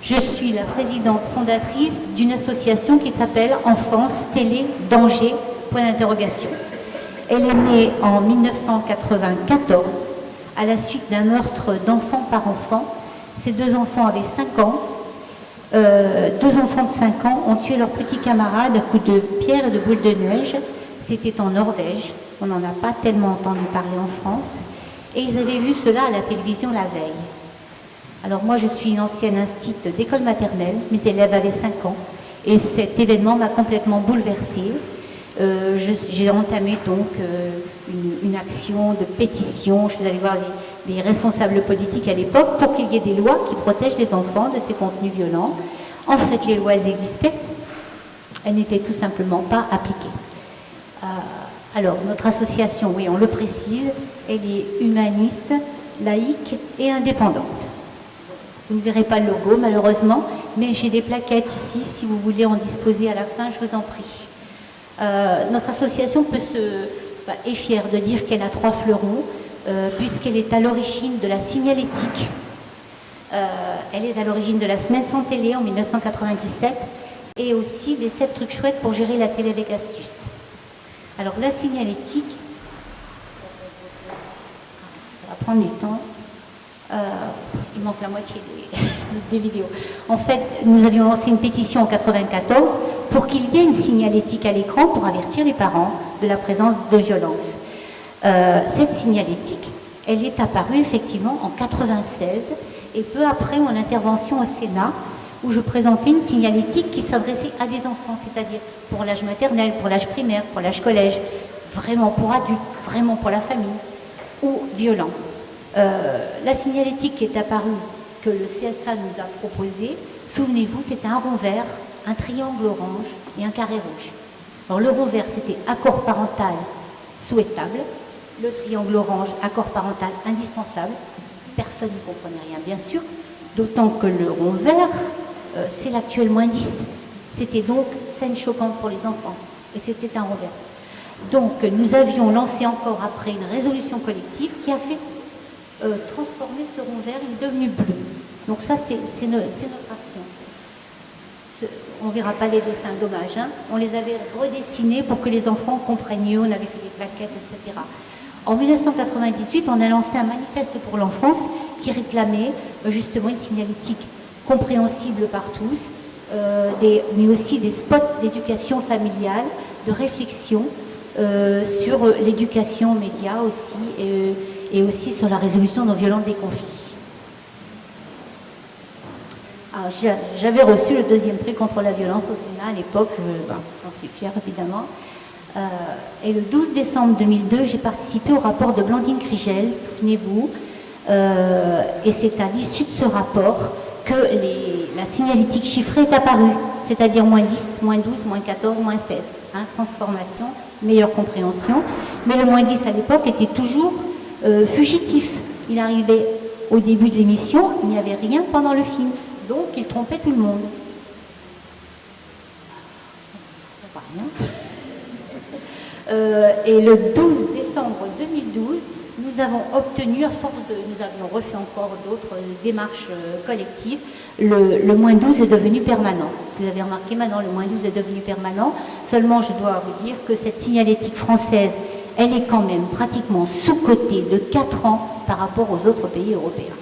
Je suis la présidente fondatrice d'une association qui s'appelle Enfance, Télé, Danger, point d'interrogation. Elle est née en 1994 à la suite d'un meurtre d'enfant par enfant. Ces deux enfants avaient 5 ans. Deux enfants de 5 ans ont tué leurs petits camarades à coups de pierre et de boules de neige. C'était en Norvège. On n'en a pas tellement entendu parler en France. Et ils avaient vu cela à la télévision la veille. Alors moi, je suis une ancienne instite d'école maternelle. Mes élèves avaient 5 ans. Et cet événement m'a complètement bouleversée. J'ai entamé donc une action de pétition. Je suis allée voir les responsables politiques à l'époque pour qu'il y ait des lois qui protègent les enfants de ces contenus violents. En fait, les lois, elles existaient. Elles n'étaient tout simplement pas appliquées. Alors, notre association, oui, on le précise, elle est humaniste, laïque et indépendante. Vous ne verrez pas le logo, malheureusement, mais j'ai des plaquettes ici. Si vous voulez en disposer à la fin, je vous en prie. Notre association est fière de dire qu'elle a 3 fleurons, puisqu'elle est à l'origine de la signalétique. Elle est à l'origine de la semaine sans télé en 1997 et aussi des 7 trucs chouettes pour gérer la télé avec astuce. Alors la signalétique, ça va prendre du temps. Il manque la moitié des vidéos. En fait, nous avions lancé une pétition en 1994 pour qu'il y ait une signalétique à l'écran pour avertir les parents de la présence de violence. Cette signalétique, elle est apparue effectivement en 1996 et peu après mon intervention au Sénat où je présentais une signalétique qui s'adressait à des enfants, c'est-à-dire pour l'âge maternel, pour l'âge primaire, pour l'âge collège, vraiment pour adultes, vraiment pour la famille ou violent. La signalétique qui est apparue, que le CSA nous a proposée, souvenez-vous, c'était un rond vert, un triangle orange et un carré rouge. Alors le rond vert, c'était accord parental souhaitable, le triangle orange, accord parental indispensable. Personne ne comprenait rien, bien sûr, d'autant que le rond vert, c'est l'actuel -10. C'était donc scène choquante pour les enfants, et c'était un rond vert. Donc nous avions lancé encore après une résolution collective qui a fait transformer ce rond vert, il est devenu bleu. Donc ça, c'est notre action. On ne verra pas les dessins, dommage. Hein, on les avait redessinés pour que les enfants comprennent mieux, on avait fait des plaquettes, etc. En 1998, on a lancé un manifeste pour l'enfance qui réclamait justement une signalétique compréhensible par tous, mais aussi des spots d'éducation familiale, de réflexion sur l'éducation média aussi, et aussi sur la résolution non violente des conflits. J'avais reçu le 2e prix contre la violence au Sénat à l'époque, j'en suis fière évidemment. Et le 12 décembre 2002, j'ai participé au rapport de Blandine Krigel, souvenez-vous, et c'est à l'issue de ce rapport que la signalétique chiffrée est apparue, c'est-à-dire -10, -12, -14, -16. Hein, transformation, meilleure compréhension. Mais le -10 à l'époque était toujours fugitif. Il arrivait au début de l'émission, il n'y avait rien pendant le film. Donc, il trompait tout le monde. Et le 12 décembre 2012, nous avons obtenu, nous avions refait encore d'autres démarches collectives, le -12 est devenu permanent. Vous avez remarqué, maintenant, le -12 est devenu permanent. Seulement, je dois vous dire que cette signalétique française, elle est quand même pratiquement sous-cotée de 4 ans par rapport aux autres pays européens.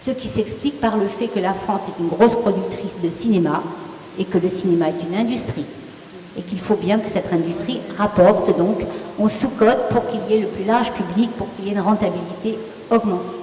Ce qui s'explique par le fait que la France est une grosse productrice de cinéma et que le cinéma est une industrie. Et qu'il faut bien que cette industrie rapporte, donc on sous-cote pour qu'il y ait le plus large public, pour qu'il y ait une rentabilité augmentée.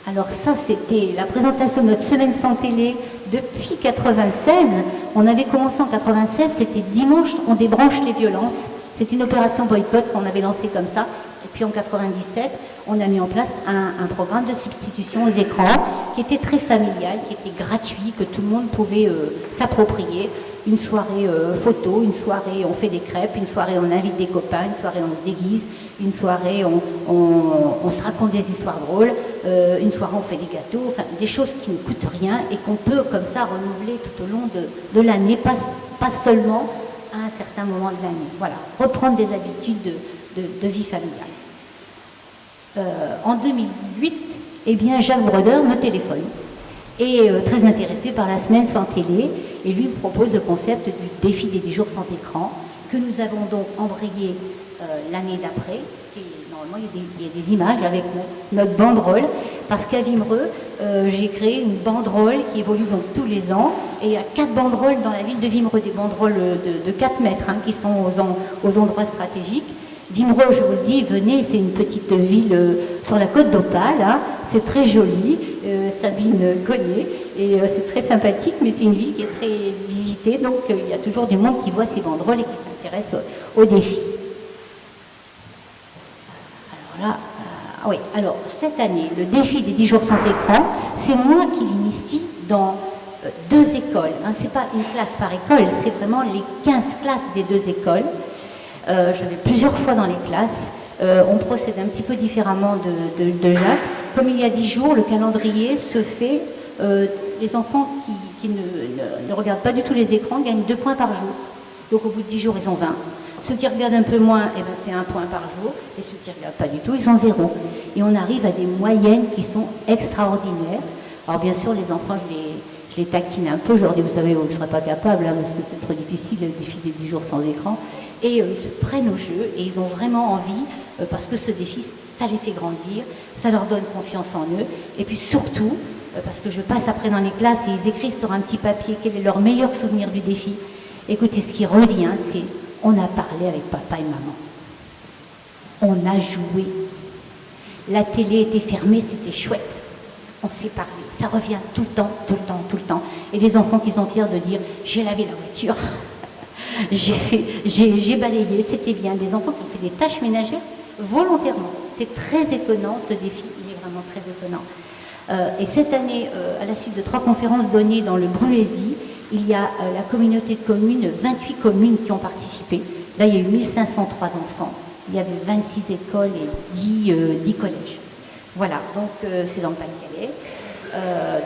Alors ça, c'était la présentation de notre semaine sans télé depuis 1996. On avait commencé en 1996, c'était dimanche, on débranche les violences. C'est une opération boycott qu'on avait lancée comme ça. Et puis en 1997, on a mis en place un programme de substitution aux écrans qui était très familial, qui était gratuit, que tout le monde pouvait s'approprier. Une soirée photo, une soirée on fait des crêpes, une soirée on invite des copains, une soirée on se déguise, une soirée on se raconte des histoires drôles, une soirée on fait des gâteaux, enfin des choses qui ne coûtent rien et qu'on peut comme ça renouveler tout au long de l'année, pas seulement à un certain moment de l'année. Voilà, reprendre des habitudes de vie familiale. En 2008, eh bien Jacques Brodeur me téléphone et très intéressé par la semaine sans télé, et lui me propose le concept du défi des 10 jours sans écran, que nous avons donc embrayé l'année d'après. Normalement, il y a des images avec notre banderole, parce qu'à Wimereux, j'ai créé une banderole qui évolue donc tous les ans, et il y a 4 banderoles dans la ville de Wimereux, des banderoles de 4 mètres, qui sont aux endroits stratégiques. Wimereux, je vous le dis, venez, c'est une petite ville sur la côte d'Opale, c'est très joli, Sabine connaît, et c'est très sympathique, mais c'est une ville qui est très visitée, donc il y a toujours du monde qui voit ces banderoles et qui s'intéresse au défi. Alors là, oui, alors cette année, le défi des 10 jours sans écran, c'est moi qui l'initie dans 2 écoles. C'est pas une classe par école, c'est vraiment les 15 classes des 2 écoles. Je vais plusieurs fois dans les classes. On procède un petit peu différemment de Jacques. Comme il y a 10 jours, le calendrier se fait. Les enfants qui ne regardent pas du tout les écrans gagnent 2 points par jour. Donc au bout de 10 jours, ils ont 20. Ceux qui regardent un peu moins, eh ben, c'est 1 point par jour. Et ceux qui ne regardent pas du tout, ils ont 0. Et on arrive à des moyennes qui sont extraordinaires. Alors bien sûr, les enfants, je les taquine un peu. Je leur dis, vous savez, vous ne serez pas capables, parce que c'est trop difficile, le défi des 10 jours sans écran. Et ils se prennent au jeu et ils ont vraiment envie, parce que ce défi, ça les fait grandir, ça leur donne confiance en eux. Et puis surtout, parce que je passe après dans les classes et ils écrivent sur un petit papier quel est leur meilleur souvenir du défi. Écoutez, ce qui revient, c'est on a parlé avec papa et maman. On a joué. La télé était fermée, c'était chouette. On s'est parlé. Ça revient tout le temps, tout le temps, tout le temps. Et les enfants qui sont fiers de dire j'ai lavé la voiture. J'ai balayé, c'était bien. Des enfants qui ont fait des tâches ménagères volontairement. C'est très étonnant, ce défi, il est vraiment très étonnant. Et cette année, à la suite de 3 conférences données dans le Bruésie, il y a la communauté de communes, 28 communes qui ont participé. Là, il y a eu 1503 enfants. Il y avait 26 écoles et 10 collèges. Voilà, donc c'est dans le Pas-de-Calais.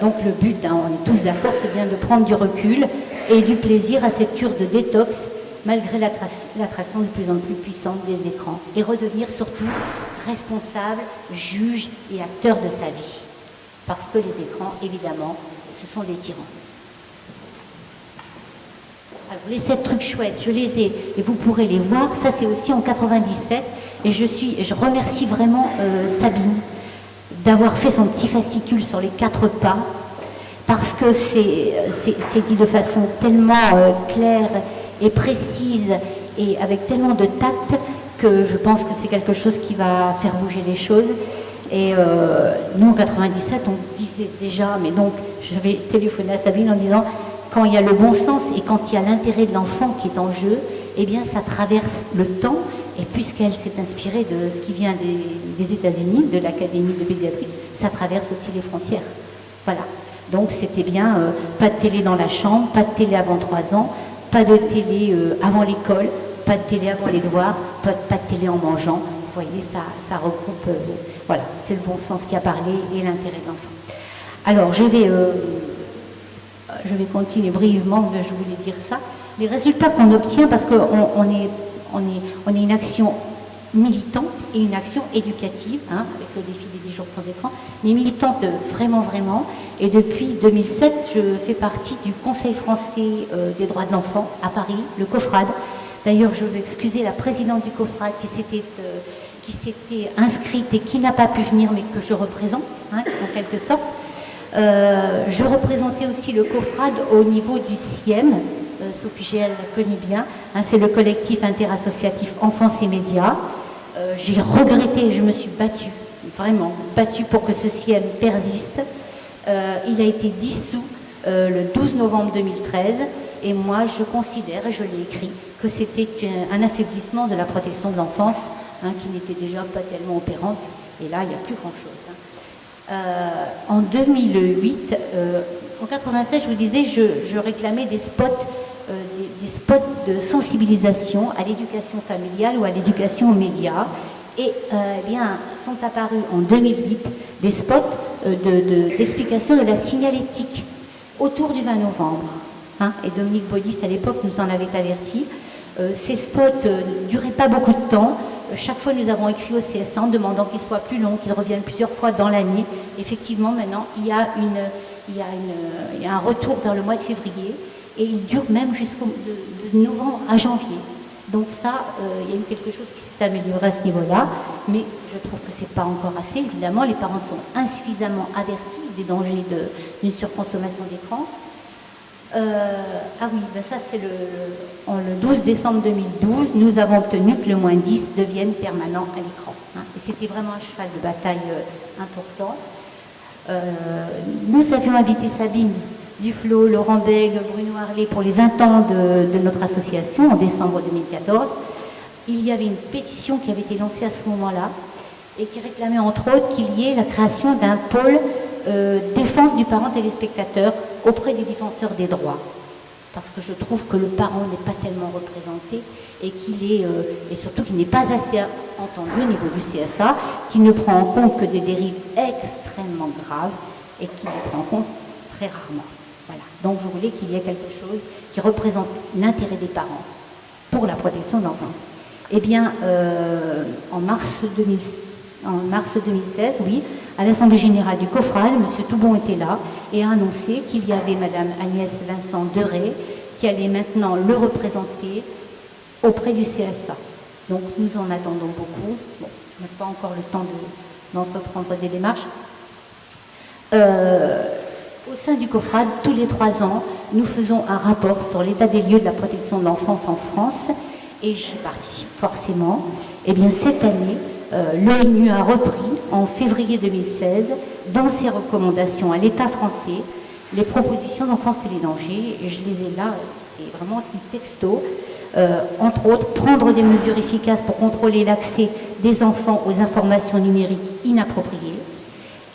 Donc le but, on est tous d'accord, c'est bien de prendre du recul et du plaisir à cette cure de détox, malgré l'attraction de plus en plus puissante des écrans. Et redevenir surtout responsable, juge et acteur de sa vie. Parce que les écrans, évidemment, ce sont des tyrans. Alors, les 7 trucs chouettes, je les ai et vous pourrez les voir. Ça, c'est aussi en 97. Et je remercie vraiment Sabine d'avoir fait son petit fascicule sur les 4 pas, parce que c'est dit de façon tellement claire et précise et avec tellement de tact que je pense que c'est quelque chose qui va faire bouger les choses. Et nous, en 97, on disait déjà, mais donc je vais téléphoner à Sabine en disant, quand il y a le bon sens et quand il y a l'intérêt de l'enfant qui est en jeu, eh bien ça traverse le temps. Et puisqu'elle s'est inspirée de ce qui vient des États-Unis, de l'Académie de pédiatrie, ça traverse aussi les frontières. Voilà. Donc c'était bien, pas de télé dans la chambre, pas de télé avant 3 ans, pas de télé avant l'école, pas de télé avant les devoirs, pas de télé en mangeant. Vous voyez, ça regroupe, voilà, c'est le bon sens qui a parlé et l'intérêt de l'enfant. Alors je vais continuer brièvement, je voulais dire ça. Les résultats qu'on obtient, parce qu'on est une action militante et une action éducative, avec le défi des 10 jours sans écran, mais militante vraiment, vraiment. Et depuis 2007, je fais partie du Conseil français des droits de l'enfant à Paris, le COFRAD. D'ailleurs, je veux excuser la présidente du COFRAD qui s'était inscrite et qui n'a pas pu venir, mais que je représente, en quelque sorte. Je représentais aussi le COFRAD au niveau du CIEM. Sophie Géel la connaît bien, c'est le collectif interassociatif Enfance et Médias. J'ai regretté, je me suis battue, vraiment battue pour que ce CIEM persiste. Il a été dissous le 12 novembre 2013 et moi je considère, et je l'ai écrit, que c'était un affaiblissement de la protection de l'enfance qui n'était déjà pas tellement opérante, et là il n'y a plus grand-chose. En 2008, en 96, je vous disais, je réclamais des spots de sensibilisation à l'éducation familiale ou à l'éducation aux médias. Et bien, sont apparus en 2008 des spots d'explication de la signalétique autour du 20 novembre. Et Dominique Baudis, à l'époque, nous en avait averti. Ces spots ne duraient pas beaucoup de temps. chaque fois nous avons écrit au CSA en demandant qu'il soit plus long, qu'il revienne plusieurs fois dans l'année. Effectivement, maintenant, il y a un retour vers le mois de février et il dure même jusqu'au de novembre à janvier. Donc ça, il y a eu quelque chose qui s'est amélioré à ce niveau-là, mais je trouve que c'est pas encore assez. Évidemment, les parents sont insuffisamment avertis des dangers d'une surconsommation d'écran. Ah oui, ben ça c'est le 12 décembre 2012, nous avons obtenu que le moins 10 devienne permanent à l'écran. Hein, et c'était vraiment un cheval de bataille important. Nous avions invité Sabine Duflo, Laurent Bègue, Bruno Harlet pour les 20 ans de notre association en décembre 2014. Il y avait une pétition qui avait été lancée à ce moment-là et qui réclamait entre autres qu'il y ait la création d'un pôle défense du parent téléspectateur auprès des défenseurs des droits. Parce que je trouve que le parent n'est pas tellement représenté et et surtout qu'il n'est pas assez entendu au niveau du CSA, qu'il ne prend en compte que des dérives extrêmement graves et qu'il les prend en compte très rarement. Voilà. Donc je voulais qu'il y ait quelque chose qui représente l'intérêt des parents pour la protection de l'enfance. Eh bien, en mars 2016, oui, à l'Assemblée Générale du COFRAL, M. Toubon était là et a annoncé qu'il y avait Mme Agnès Vincent-Deray qui allait maintenant le représenter auprès du CSA. Donc nous en attendons beaucoup. Bon, on n'a pas encore le temps d'entreprendre des démarches. Au sein du COFRAL, tous les 3 ans, nous faisons un rapport sur l'état des lieux de la protection de l'enfance en France et j'y participe forcément. Eh bien, cette année, l'ONU a repris en février 2016, dans ses recommandations à l'État français, les propositions d'Enfance Télédanger. Je les ai là, c'est vraiment du texto. Entre autres, prendre des mesures efficaces pour contrôler l'accès des enfants aux informations numériques inappropriées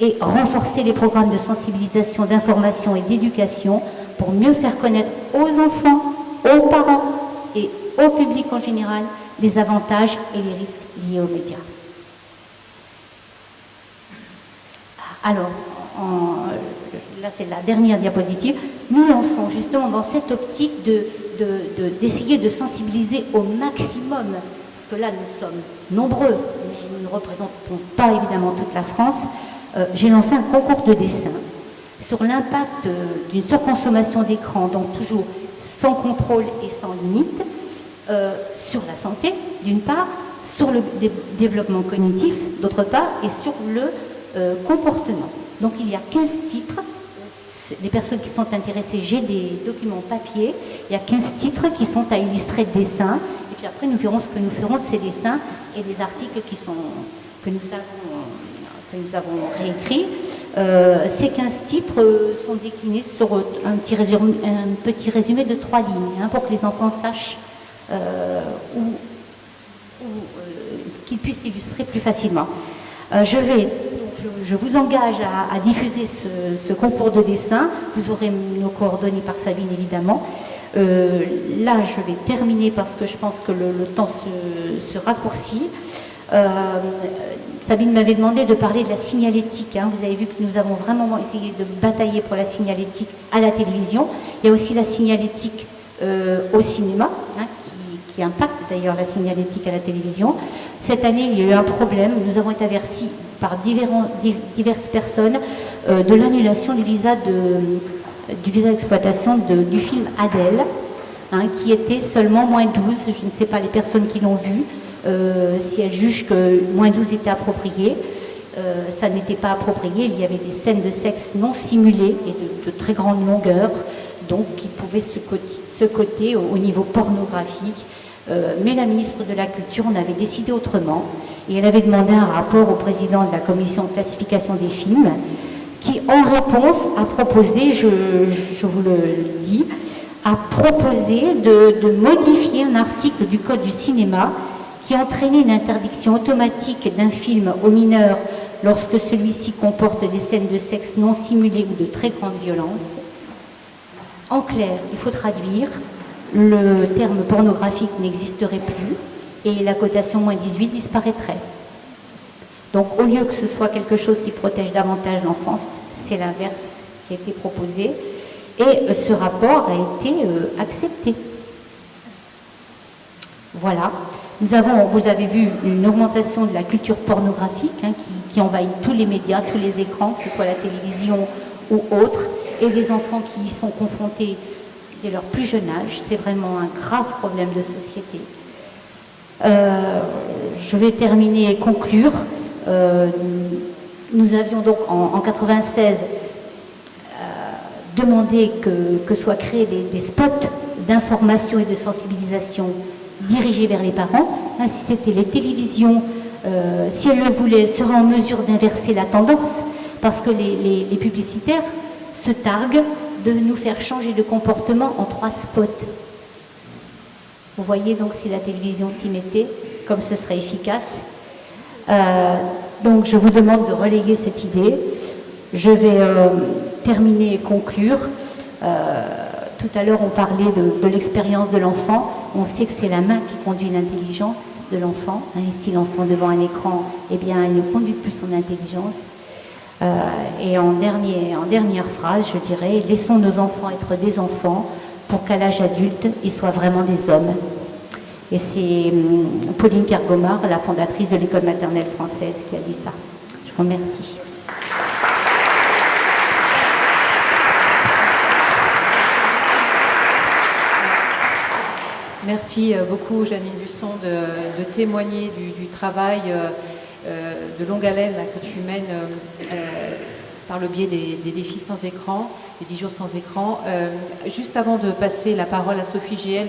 et renforcer les programmes de sensibilisation, d'information et d'éducation pour mieux faire connaître aux enfants, aux parents et au public en général les avantages et les risques liés aux médias. Alors, là c'est la dernière diapositive, nous lançons justement dans cette optique d'essayer de sensibiliser au maximum, parce que là nous sommes nombreux, mais nous ne représentons pas évidemment toute la France. J'ai lancé un concours de dessin sur l'impact d'une surconsommation d'écran, donc toujours sans contrôle et sans limite, sur la santé d'une part, sur le développement cognitif d'autre part, et sur le comportement. Donc il y a 15 titres. Les personnes qui sont intéressées, j'ai des documents papier. Il y a 15 titres qui sont à illustrer de dessins. Et puis après, nous verrons ce que nous ferons de ces dessins et des articles que nous avons réécrits. Ces 15 titres sont déclinés sur un petit résumé de 3 lignes, hein, pour que les enfants sachent qu'ils puissent illustrer plus facilement. Je vous engage à diffuser ce concours de dessin. Vous aurez nos coordonnées par Sabine, évidemment. Là, je vais terminer parce que je pense que le temps se raccourcit. Sabine m'avait demandé de parler de la signalétique. Hein. Vous avez vu que nous avons vraiment essayé de batailler pour la signalétique à la télévision. Il y a aussi la signalétique au cinéma, hein, qui impacte d'ailleurs la signalétique à la télévision. Cette année, il y a eu un problème. Nous avons été avertis par diverses personnes de l'annulation du visa d'exploitation du film Adèle, hein, qui était seulement -12. Je ne sais pas les personnes qui l'ont vu, si elles jugent que -12 était approprié. Ça n'était pas approprié. Il y avait des scènes de sexe non simulées et de très grande longueur, donc qui pouvaient se coter au niveau pornographique. Mais la ministre de la Culture en avait décidé autrement et elle avait demandé un rapport au président de la commission de classification des films qui, en réponse, a proposé, je vous le dis, a proposé de modifier un article du Code du cinéma qui entraînait une interdiction automatique d'un film aux mineurs lorsque celui-ci comporte des scènes de sexe non simulées ou de très grande violence. En clair, il faut traduire. Le terme pornographique n'existerait plus et la cotation -18 disparaîtrait. Donc au lieu que ce soit quelque chose qui protège davantage l'enfance, c'est l'inverse qui a été proposé et ce rapport a été accepté. Voilà. Vous avez vu une augmentation de la culture pornographique qui envahit tous les médias, tous les écrans, que ce soit la télévision ou autre, et des enfants qui y sont confrontés dès leur plus jeune âge. C'est vraiment un grave problème de société. Je vais terminer et conclure. Nous avions donc en 96 demandé que soient créés des spots d'information et de sensibilisation dirigés vers les parents. Si c'était les télévisions, si elles le voulaient, seraient en mesure d'inverser la tendance, parce que les publicitaires se targuent de nous faire changer de comportement en 3 spots. Vous voyez donc si la télévision s'y mettait, comme ce serait efficace. Donc je vous demande de relayer cette idée. Je vais terminer et conclure. Tout à l'heure on parlait de l'expérience de l'enfant. On sait que c'est la main qui conduit l'intelligence de l'enfant. Et si l'enfant devant un écran, eh bien elle ne conduit plus son intelligence. Et en dernière phrase, je dirais, laissons nos enfants être des enfants pour qu'à l'âge adulte, ils soient vraiment des hommes. Et c'est Pauline Kergomar, la fondatrice de l'école maternelle française, qui a dit ça. Je vous remercie. Merci beaucoup, Janine Busson, de témoigner du travail de longue haleine que tu mènes par le biais des défis sans écran, des 10 jours sans écran. Juste avant de passer la parole à Sophie Géel,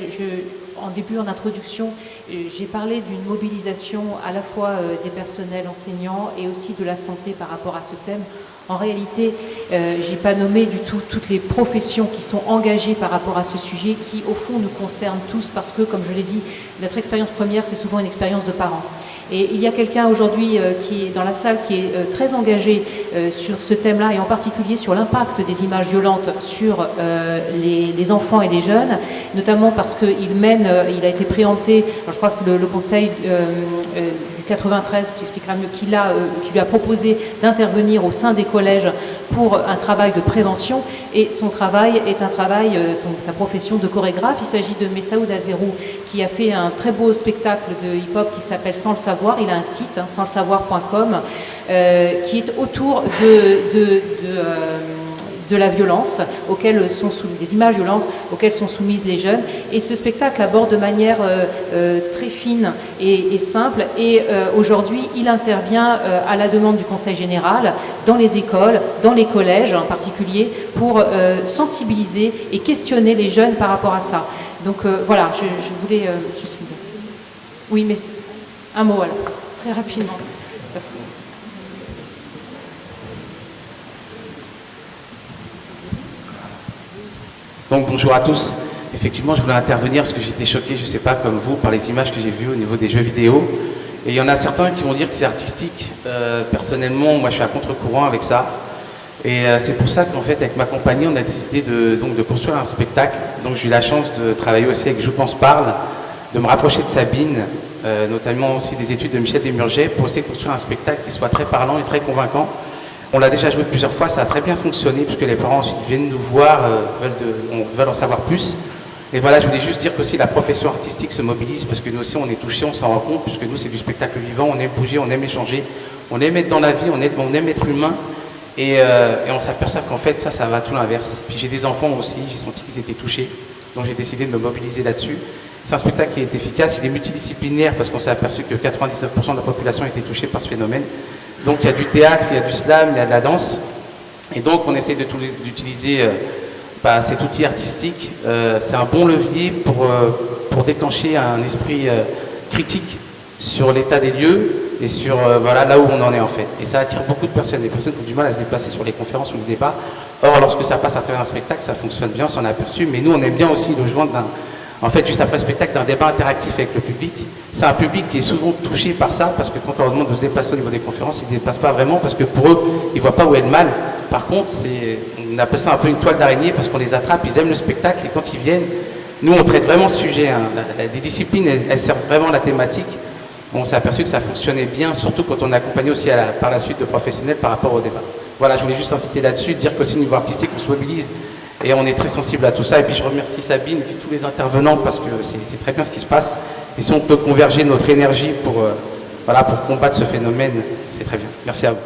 en introduction, j'ai parlé d'une mobilisation à la fois des personnels enseignants et aussi de la santé par rapport à ce thème. En réalité, j'ai pas nommé du tout toutes les professions qui sont engagées par rapport à ce sujet, qui au fond nous concernent tous, parce que, comme je l'ai dit, notre expérience première, c'est souvent une expérience de parents. Et il y a quelqu'un aujourd'hui qui est dans la salle qui est très engagé sur ce thème-là, et en particulier sur l'impact des images violentes sur les enfants et les jeunes, notamment parce il a été préempté, alors je crois que c'est le conseil du 93, tu expliqueras mieux, qui lui a proposé d'intervenir au sein des collèges pour un travail de prévention, et son travail est un travail, sa profession de chorégraphe. Il s'agit de Messaoud Azerou, qui a fait un très beau spectacle de hip-hop qui s'appelle Sans le savoir. Il a un site, sanslesavoir.com, qui est autour de la violence auxquelles sont soumises, des images violentes auxquelles sont soumises les jeunes. Et ce spectacle aborde de manière très fine et simple. Et aujourd'hui, il intervient à la demande du Conseil général, dans les écoles, dans les collèges en particulier, pour sensibiliser et questionner les jeunes par rapport à ça. Donc voilà, je voulais... Oui, mais un mot alors, très rapidement. Parce que... Donc bonjour à tous. Effectivement, je voulais intervenir parce que j'étais choqué, je ne sais pas comme vous, par les images que j'ai vues au niveau des jeux vidéo. Et il y en a certains qui vont dire que c'est artistique. Personnellement, moi je suis à contre-courant avec ça. Et c'est pour ça qu'en fait, avec ma compagnie, on a décidé de construire un spectacle. Donc j'ai eu la chance de travailler aussi avec Je pense parle, de me rapprocher de Sabine, notamment aussi des études de Michel Desmurget, pour essayer de construire un spectacle qui soit très parlant et très convaincant. On l'a déjà joué plusieurs fois, ça a très bien fonctionné, puisque les parents ensuite viennent nous voir, veulent en savoir plus. Et voilà, je voulais juste dire qu'aussi la profession artistique se mobilise, parce que nous aussi on est touchés, on s'en rend compte, puisque nous c'est du spectacle vivant, on aime bouger, on aime échanger, on aime être dans la vie, on aime être humain. Et on s'aperçoit qu'en fait ça va tout l'inverse. Puis j'ai des enfants aussi, j'ai senti qu'ils étaient touchés, donc j'ai décidé de me mobiliser là-dessus. C'est un spectacle qui est efficace, il est multidisciplinaire, parce qu'on s'est aperçu que 99% de la population était touchée par ce phénomène. Donc il y a du théâtre, il y a du slam, il y a de la danse. Et donc on essaie d'utiliser cet outil artistique. C'est un bon levier pour déclencher un esprit critique sur l'état des lieux et sur là où on en est en fait. Et ça attire beaucoup de personnes, des personnes qui ont du mal à se déplacer sur les conférences ou le débat. Or lorsque ça passe à travers un spectacle, ça fonctionne bien, on s'en est aperçu. Mais nous on aime bien aussi le joindre juste après le spectacle, d'un débat interactif avec le public. C'est un public qui est souvent touché par ça, parce que quand on leur demande de se déplacer au niveau des conférences, ils ne dépassent pas vraiment, parce que pour eux, ils ne voient pas où est le mal. Par contre, on appelle ça un peu une toile d'araignée, parce qu'on les attrape, ils aiment le spectacle, et quand ils viennent, nous on traite vraiment le sujet. Les disciplines, elles servent vraiment la thématique. On s'est aperçu que ça fonctionnait bien, surtout quand on accompagnait aussi par la suite de professionnels par rapport au débat. Voilà, je voulais juste insister là-dessus, dire qu'aussi au niveau artistique, on se mobilise. Et on est très sensible à tout ça. Et puis je remercie Sabine et puis tous les intervenants parce que c'est très bien ce qui se passe. Et si on peut converger notre énergie pour, voilà, pour combattre ce phénomène, c'est très bien. Merci à vous.